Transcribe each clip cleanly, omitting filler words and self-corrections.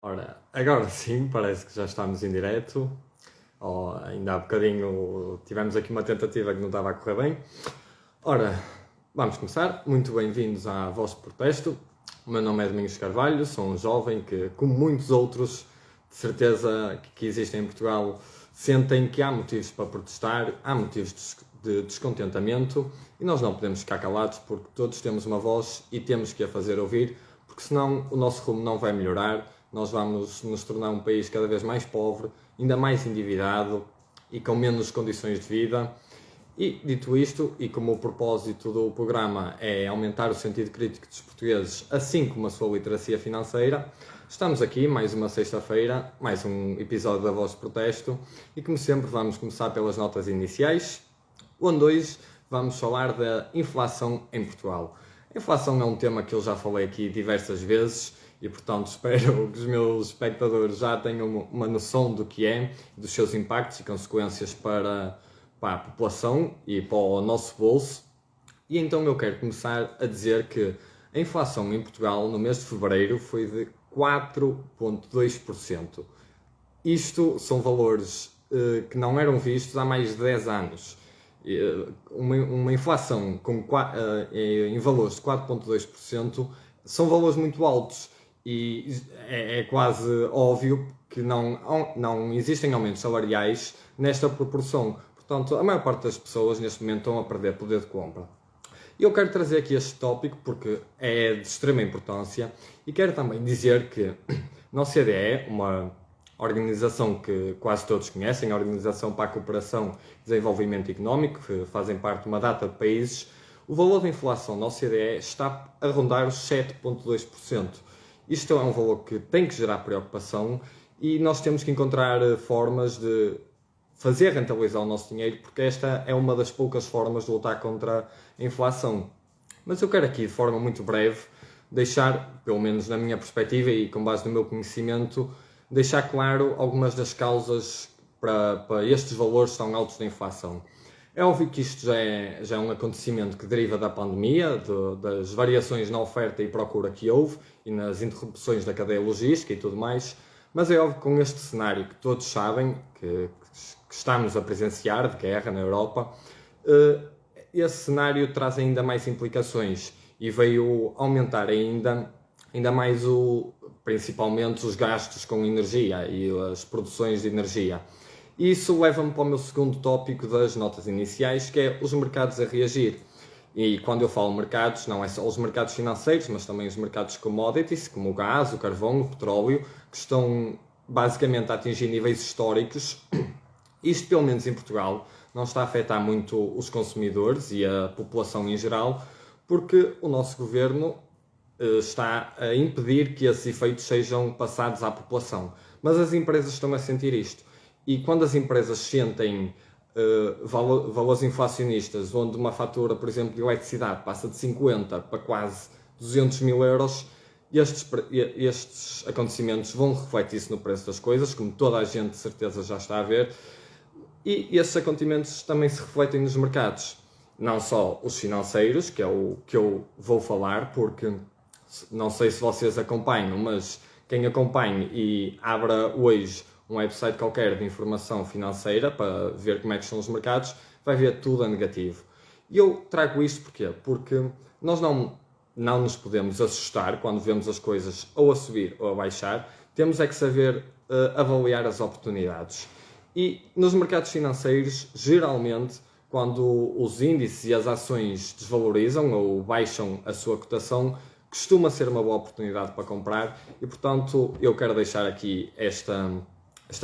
Ora, agora sim, parece que já estamos em direto. Ainda há bocadinho tivemos aqui uma tentativa que não estava a correr bem. Ora, vamos começar. Muito bem-vindos à Voz de Protesto. O meu nome é Domingos Carvalho, sou um jovem que, como muitos outros, de certeza que existem em Portugal, sentem que há motivos para protestar, há motivos de descontentamento e nós não podemos ficar calados porque todos temos uma voz e temos que a fazer ouvir, porque senão o nosso rumo não vai melhorar. Nós vamos nos tornar um país cada vez mais pobre, ainda mais endividado e com menos condições de vida. E, dito isto, e como o propósito do programa é aumentar o sentido crítico dos portugueses, assim como a sua literacia financeira, estamos aqui mais uma sexta-feira, mais um episódio da Voz de Protesto, e como sempre vamos começar pelas notas iniciais, onde hoje vamos falar da inflação em Portugal. A inflação é um tema que eu já falei aqui diversas vezes, e portanto espero que os meus espectadores já tenham uma noção do que é, dos seus impactos e consequências para a população e para o nosso bolso. E então eu quero começar a dizer que a inflação em Portugal no mês de fevereiro foi de 4,2%. Isto são valores que não eram vistos há mais de 10 anos. Uma inflação em valores de 4,2% são valores muito altos e é quase óbvio que não existem aumentos salariais nesta proporção. Portanto, a maior parte das pessoas neste momento estão a perder poder de compra. E eu quero trazer aqui este tópico porque é de extrema importância e quero também dizer que na OCDE, uma organização que quase todos conhecem, a Organização para a Cooperação e Desenvolvimento Económico, que fazem parte de uma data de países, o valor da inflação na OCDE está a rondar os 7,2%. Isto é um valor que tem que gerar preocupação e nós temos que encontrar formas de fazer rentabilizar o nosso dinheiro, porque esta é uma das poucas formas de lutar contra a inflação. Mas eu quero aqui, de forma muito breve, deixar, pelo menos na minha perspectiva e com base no meu conhecimento, deixar claro algumas das causas para estes valores tão altos da inflação. É óbvio que isto já é um acontecimento que deriva da pandemia, das variações na oferta e procura que houve e nas interrupções da cadeia logística e tudo mais, mas é óbvio que com este cenário que todos sabem, que estamos a presenciar, de guerra na Europa, esse cenário traz ainda mais implicações e veio aumentar ainda mais principalmente os gastos com energia e as produções de energia. Isso leva-me para o meu segundo tópico das notas iniciais, que é os mercados a reagir. E quando eu falo mercados, não é só os mercados financeiros, mas também os mercados commodities, como o gás, o carvão, o petróleo, que estão basicamente a atingir níveis históricos. Isto, pelo menos em Portugal, não está a afetar muito os consumidores e a população em geral, porque o nosso governo está a impedir que esses efeitos sejam passados à população. Mas as empresas estão a sentir isto. E quando as empresas sentem valores inflacionistas, onde uma fatura, por exemplo, de eletricidade passa de 50 para quase 200 mil euros, estes acontecimentos vão refletir-se no preço das coisas, como toda a gente de certeza já está a ver, e estes acontecimentos também se refletem nos mercados. Não só os financeiros, que é o que eu vou falar, porque não sei se vocês acompanham, mas quem acompanha e abra hoje um website qualquer de informação financeira para ver como é que são os mercados, vai ver tudo a negativo. E eu trago isto porquê? Porque nós não nos podemos assustar quando vemos as coisas ou a subir ou a baixar, temos é que saber avaliar as oportunidades. E nos mercados financeiros, geralmente, quando os índices e as ações desvalorizam ou baixam a sua cotação, costuma ser uma boa oportunidade para comprar e, portanto, eu quero deixar aqui esta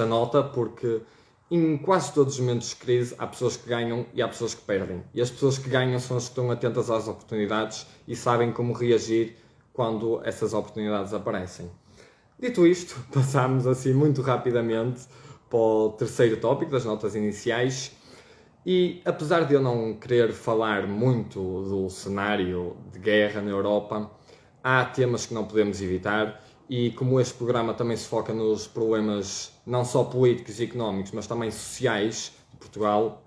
nota porque em quase todos os momentos de crise há pessoas que ganham e há pessoas que perdem. E as pessoas que ganham são as que estão atentas às oportunidades e sabem como reagir quando essas oportunidades aparecem. Dito isto, passamos assim muito rapidamente para o terceiro tópico das notas iniciais. E apesar de eu não querer falar muito do cenário de guerra na Europa, há temas que não podemos evitar e como este programa também se foca nos problemas não só políticos e económicos, mas também sociais de Portugal,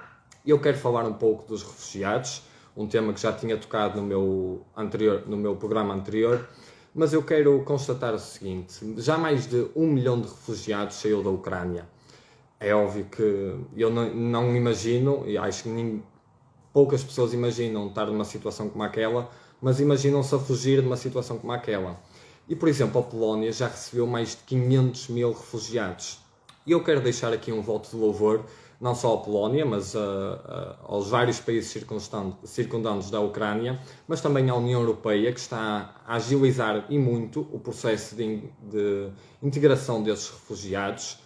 eu quero falar um pouco dos refugiados, um tema que já tinha tocado no meu programa anterior, mas eu quero constatar o seguinte: já mais de 1 milhão de refugiados saiu da Ucrânia. É óbvio que eu não imagino, e acho que poucas pessoas imaginam estar numa situação como aquela, mas imaginam-se a fugir de uma situação como aquela. E, por exemplo, a Polónia já recebeu mais de 500 mil refugiados. E eu quero deixar aqui um voto de louvor, não só à Polónia, mas aos vários países circundantes da Ucrânia, mas também à União Europeia, que está a agilizar e muito o processo de integração desses refugiados,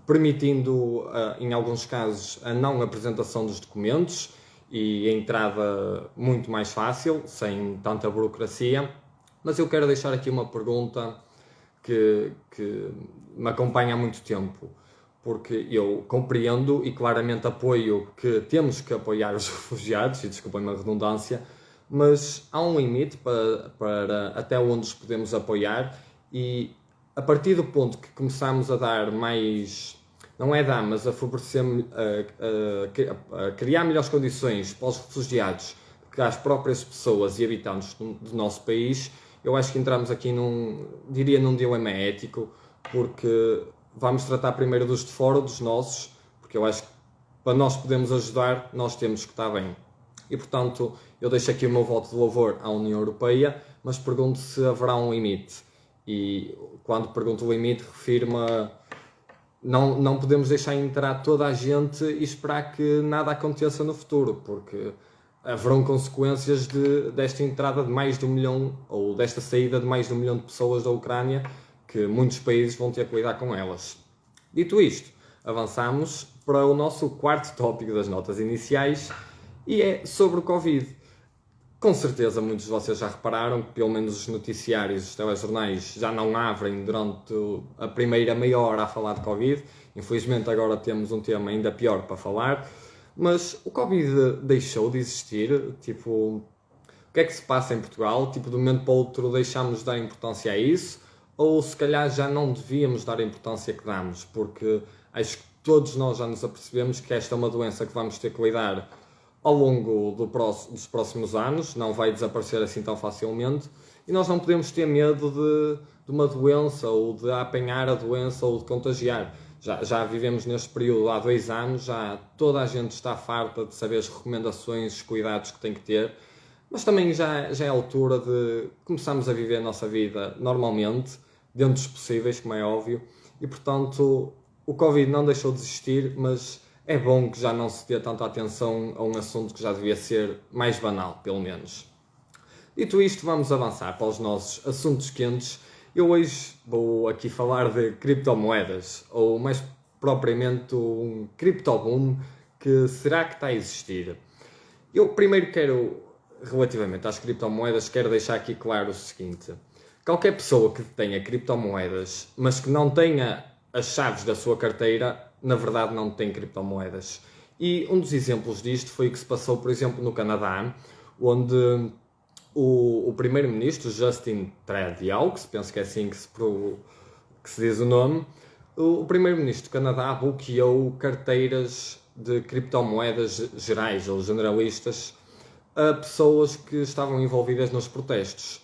permitindo, em alguns casos, a não apresentação dos documentos e a entrada muito mais fácil, sem tanta burocracia. Mas eu quero deixar aqui uma pergunta que me acompanha há muito tempo, porque eu compreendo e claramente apoio que temos que apoiar os refugiados, e desculpem a redundância, mas há um limite para até onde os podemos apoiar, e a partir do ponto que começamos a dar mais, não é dar, mas a favorecer, a criar melhores condições para os refugiados, que às próprias pessoas e habitantes do nosso país, eu acho que entramos aqui num dilema ético, porque vamos tratar primeiro dos de fora, dos nossos, porque eu acho que para nós podermos ajudar, nós temos que estar bem. E, portanto, eu deixo aqui o meu voto de louvor à União Europeia, mas pergunto se haverá um limite. E quando pergunto o limite, refiro-me a não podemos deixar entrar toda a gente e esperar que nada aconteça no futuro, porque haverão consequências desta entrada de mais de 1 milhão, ou desta saída de mais de 1 milhão de pessoas da Ucrânia, que muitos países vão ter que lidar com elas. Dito isto, avançamos para o nosso quarto tópico das notas iniciais, e é sobre o Covid. Com certeza muitos de vocês já repararam que pelo menos os noticiários, os telejornais já não abrem durante a primeira meia hora a falar de Covid. Infelizmente agora temos um tema ainda pior para falar, mas o Covid deixou de existir. Tipo, o que é que se passa em Portugal? Tipo, de um momento para o outro deixámos de dar importância a isso, ou se calhar já não devíamos dar a importância que damos, porque acho que todos nós já nos apercebemos que esta é uma doença que vamos ter que lidar ao longo dos próximos anos, não vai desaparecer assim tão facilmente, e nós não podemos ter medo de uma doença, ou de apanhar a doença, ou de contagiar. Já vivemos neste período há 2 anos, já toda a gente está farta de saber as recomendações, os cuidados que tem que ter, mas também já é a altura de começarmos a viver a nossa vida normalmente, dentro dos possíveis, como é óbvio, e portanto o Covid não deixou de existir, mas é bom que já não se dê tanta atenção a um assunto que já devia ser mais banal, pelo menos. Dito isto, vamos avançar para os nossos assuntos quentes. Eu hoje vou aqui falar de criptomoedas, ou mais propriamente um criptoboom que será que está a existir. Eu primeiro relativamente às criptomoedas, quero deixar aqui claro o seguinte: qualquer pessoa que tenha criptomoedas, mas que não tenha as chaves da sua carteira, na verdade não tem criptomoedas. E um dos exemplos disto foi o que se passou, por exemplo, no Canadá, onde o primeiro-ministro Justin Trudeau, que penso que é assim que se diz o nome, o primeiro-ministro do Canadá bloqueou carteiras de criptomoedas gerais ou generalistas a pessoas que estavam envolvidas nos protestos.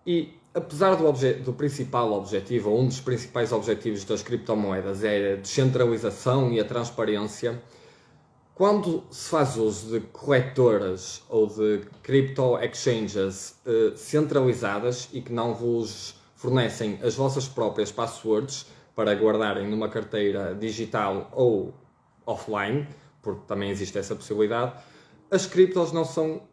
E apesar do principal objetivo, ou um dos principais objetivos das criptomoedas é a descentralização e a transparência, quando se faz uso de corretoras ou de crypto exchanges centralizadas e que não vos fornecem as vossas próprias passwords para guardarem numa carteira digital ou offline, porque também existe essa possibilidade, as criptos não são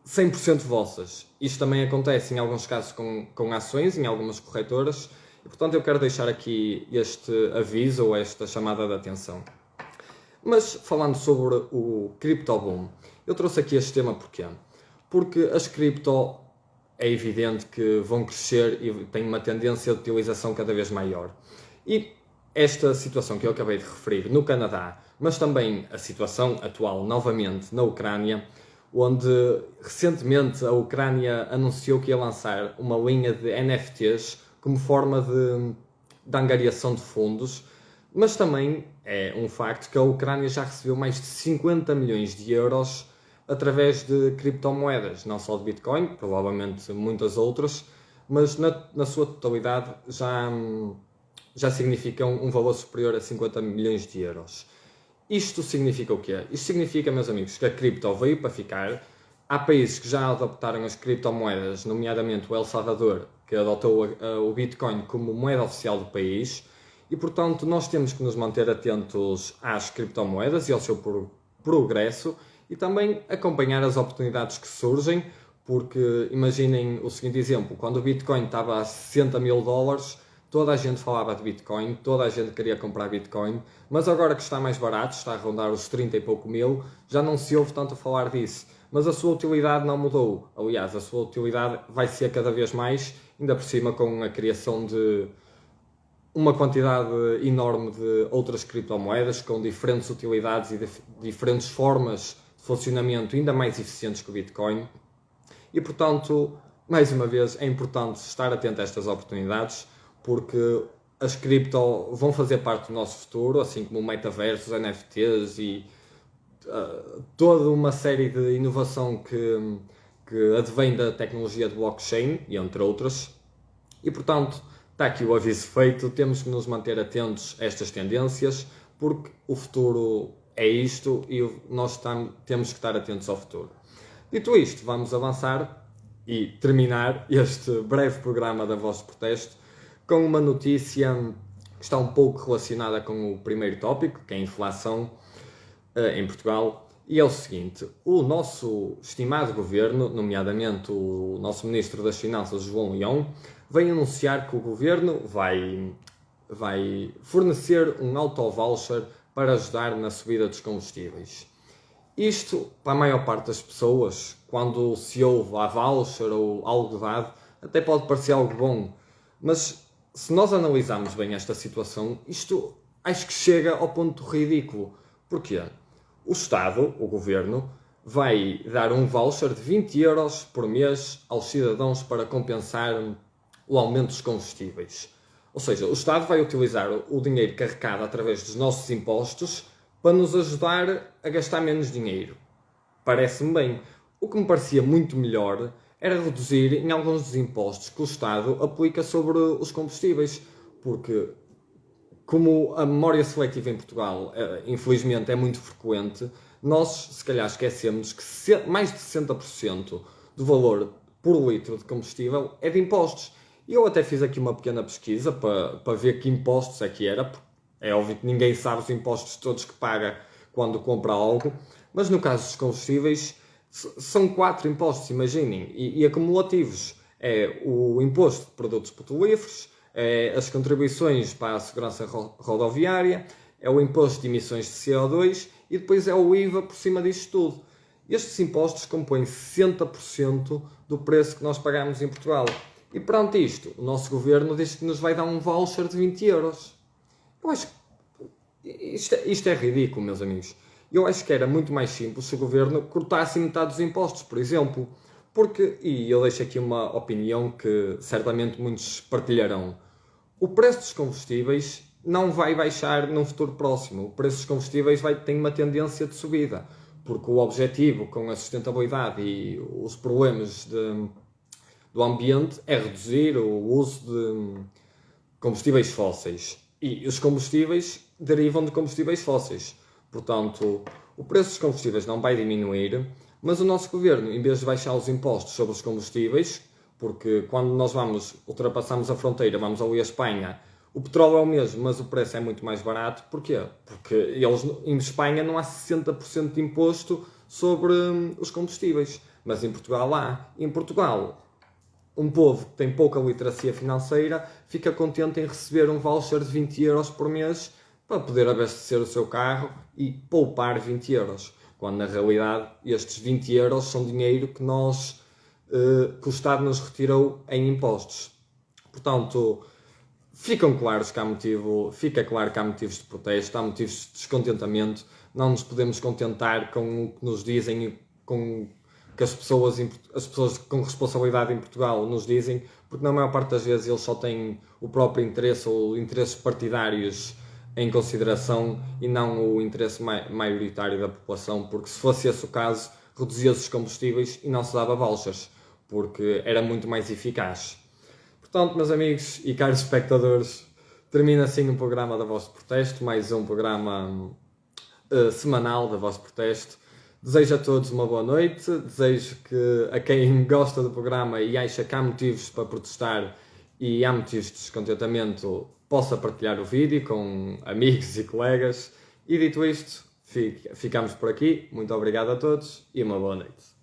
100% vossas. Isto também acontece em alguns casos com ações, em algumas corretoras, e portanto eu quero deixar aqui este aviso ou esta chamada de atenção. Mas falando sobre o criptoboom, eu trouxe aqui este tema porquê? Porque as cripto é evidente que vão crescer e têm uma tendência de utilização cada vez maior. E esta situação que eu acabei de referir no Canadá, mas também a situação atual novamente na Ucrânia, onde recentemente a Ucrânia anunciou que ia lançar uma linha de NFTs como forma de angariação de fundos, mas também é um facto que a Ucrânia já recebeu mais de 50 milhões de euros através de criptomoedas, não só de Bitcoin, provavelmente muitas outras, mas na sua totalidade já significam um valor superior a 50 milhões de euros. Isto significa o quê? Isto significa, meus amigos, que a cripto veio para ficar. Há países que já adaptaram as criptomoedas, nomeadamente o El Salvador, que adotou o Bitcoin como moeda oficial do país, e portanto nós temos que nos manter atentos às criptomoedas e ao seu progresso e também acompanhar as oportunidades que surgem, porque imaginem o seguinte exemplo: quando o Bitcoin estava a 60 mil dólares, toda a gente falava de Bitcoin, toda a gente queria comprar Bitcoin, mas agora que está mais barato, está a rondar os 30 e pouco mil, já não se ouve tanto a falar disso. Mas a sua utilidade não mudou. Aliás, a sua utilidade vai ser cada vez mais, ainda por cima com a criação de uma quantidade enorme de outras criptomoedas com diferentes utilidades e diferentes formas de funcionamento ainda mais eficientes que o Bitcoin. E, portanto, mais uma vez, é importante estar atento a estas oportunidades, porque as cripto vão fazer parte do nosso futuro, assim como o metaverso, os NFTs e toda uma série de inovação que advém da tecnologia de blockchain, e entre outras. E, portanto, está aqui o aviso feito, temos que nos manter atentos a estas tendências, porque o futuro é isto e nós temos que estar atentos ao futuro. Dito isto, vamos avançar e terminar este breve programa da Voz de Protesto com uma notícia que está um pouco relacionada com o primeiro tópico, que é a inflação em Portugal, e é o seguinte: o nosso estimado governo, nomeadamente o nosso Ministro das Finanças, João Leão, vem anunciar que o governo vai fornecer um auto-voucher para ajudar na subida dos combustíveis. Isto, para a maior parte das pessoas, quando se ouve a voucher ou algo dado, até pode parecer algo bom, mas se nós analisarmos bem esta situação, isto acho que chega ao ponto ridículo. Porquê? O Estado, o Governo, vai dar um voucher de 20 euros por mês aos cidadãos para compensar o aumento dos combustíveis. Ou seja, o Estado vai utilizar o dinheiro carregado através dos nossos impostos para nos ajudar a gastar menos dinheiro. Parece-me bem. O que me parecia muito melhor era reduzir em alguns dos impostos que o Estado aplica sobre os combustíveis, porque como a memória seletiva em Portugal, infelizmente, é muito frequente, nós, se calhar, esquecemos que mais de 60% do valor por litro de combustível é de impostos. E eu até fiz aqui uma pequena pesquisa para ver que impostos é que era, porque é óbvio que ninguém sabe os impostos todos que paga quando compra algo, mas no caso dos combustíveis, são 4 impostos, imaginem, e acumulativos. É o imposto de produtos petrolíferos, é as contribuições para a segurança rodoviária, é o imposto de emissões de CO2 e depois é o IVA por cima disto tudo. Estes impostos compõem 60% do preço que nós pagamos em Portugal. E perante isto, o nosso governo diz que nos vai dar um voucher de 20 euros. Eu acho que isto é ridículo, meus amigos. Eu acho que era muito mais simples se o governo cortasse metade dos impostos, por exemplo. Porque, e eu deixo aqui uma opinião que certamente muitos partilharão, o preço dos combustíveis não vai baixar num futuro próximo. O preço dos combustíveis tem uma tendência de subida, porque o objetivo com a sustentabilidade e os problemas do ambiente é reduzir o uso de combustíveis fósseis. E os combustíveis derivam de combustíveis fósseis. Portanto, o preço dos combustíveis não vai diminuir, mas o nosso governo, em vez de baixar os impostos sobre os combustíveis, porque quando nós ultrapassamos a fronteira, vamos ali à Espanha, o petróleo é o mesmo, mas o preço é muito mais barato. Porquê? Porque em Espanha não há 60% de imposto sobre os combustíveis, mas em Portugal há. Em Portugal, um povo que tem pouca literacia financeira fica contente em receber um voucher de 20 euros por mês para poder abastecer o seu carro e poupar 20 euros. Quando na realidade estes 20 euros são dinheiro que o Estado nos retirou em impostos. Portanto, fica claro que há motivos de protesto, há motivos de descontentamento. Não nos podemos contentar com o que nos dizem e com que as pessoas com responsabilidade em Portugal nos dizem, porque na maior parte das vezes eles só têm o próprio interesse ou interesses partidários em consideração e não o interesse maioritário da população, porque se fosse esse o caso, reduzia-se os combustíveis e não se dava vouchers, porque era muito mais eficaz. Portanto, meus amigos e caros espectadores, termina assim o programa da Voz de Protesto, mais um programa semanal da Voz de Protesto. Desejo a todos uma boa noite, desejo que a quem gosta do programa e acha que há motivos para protestar e há motivos de descontentamento possa partilhar o vídeo com amigos e colegas. E dito isto, ficamos por aqui. Muito obrigado a todos e uma boa noite.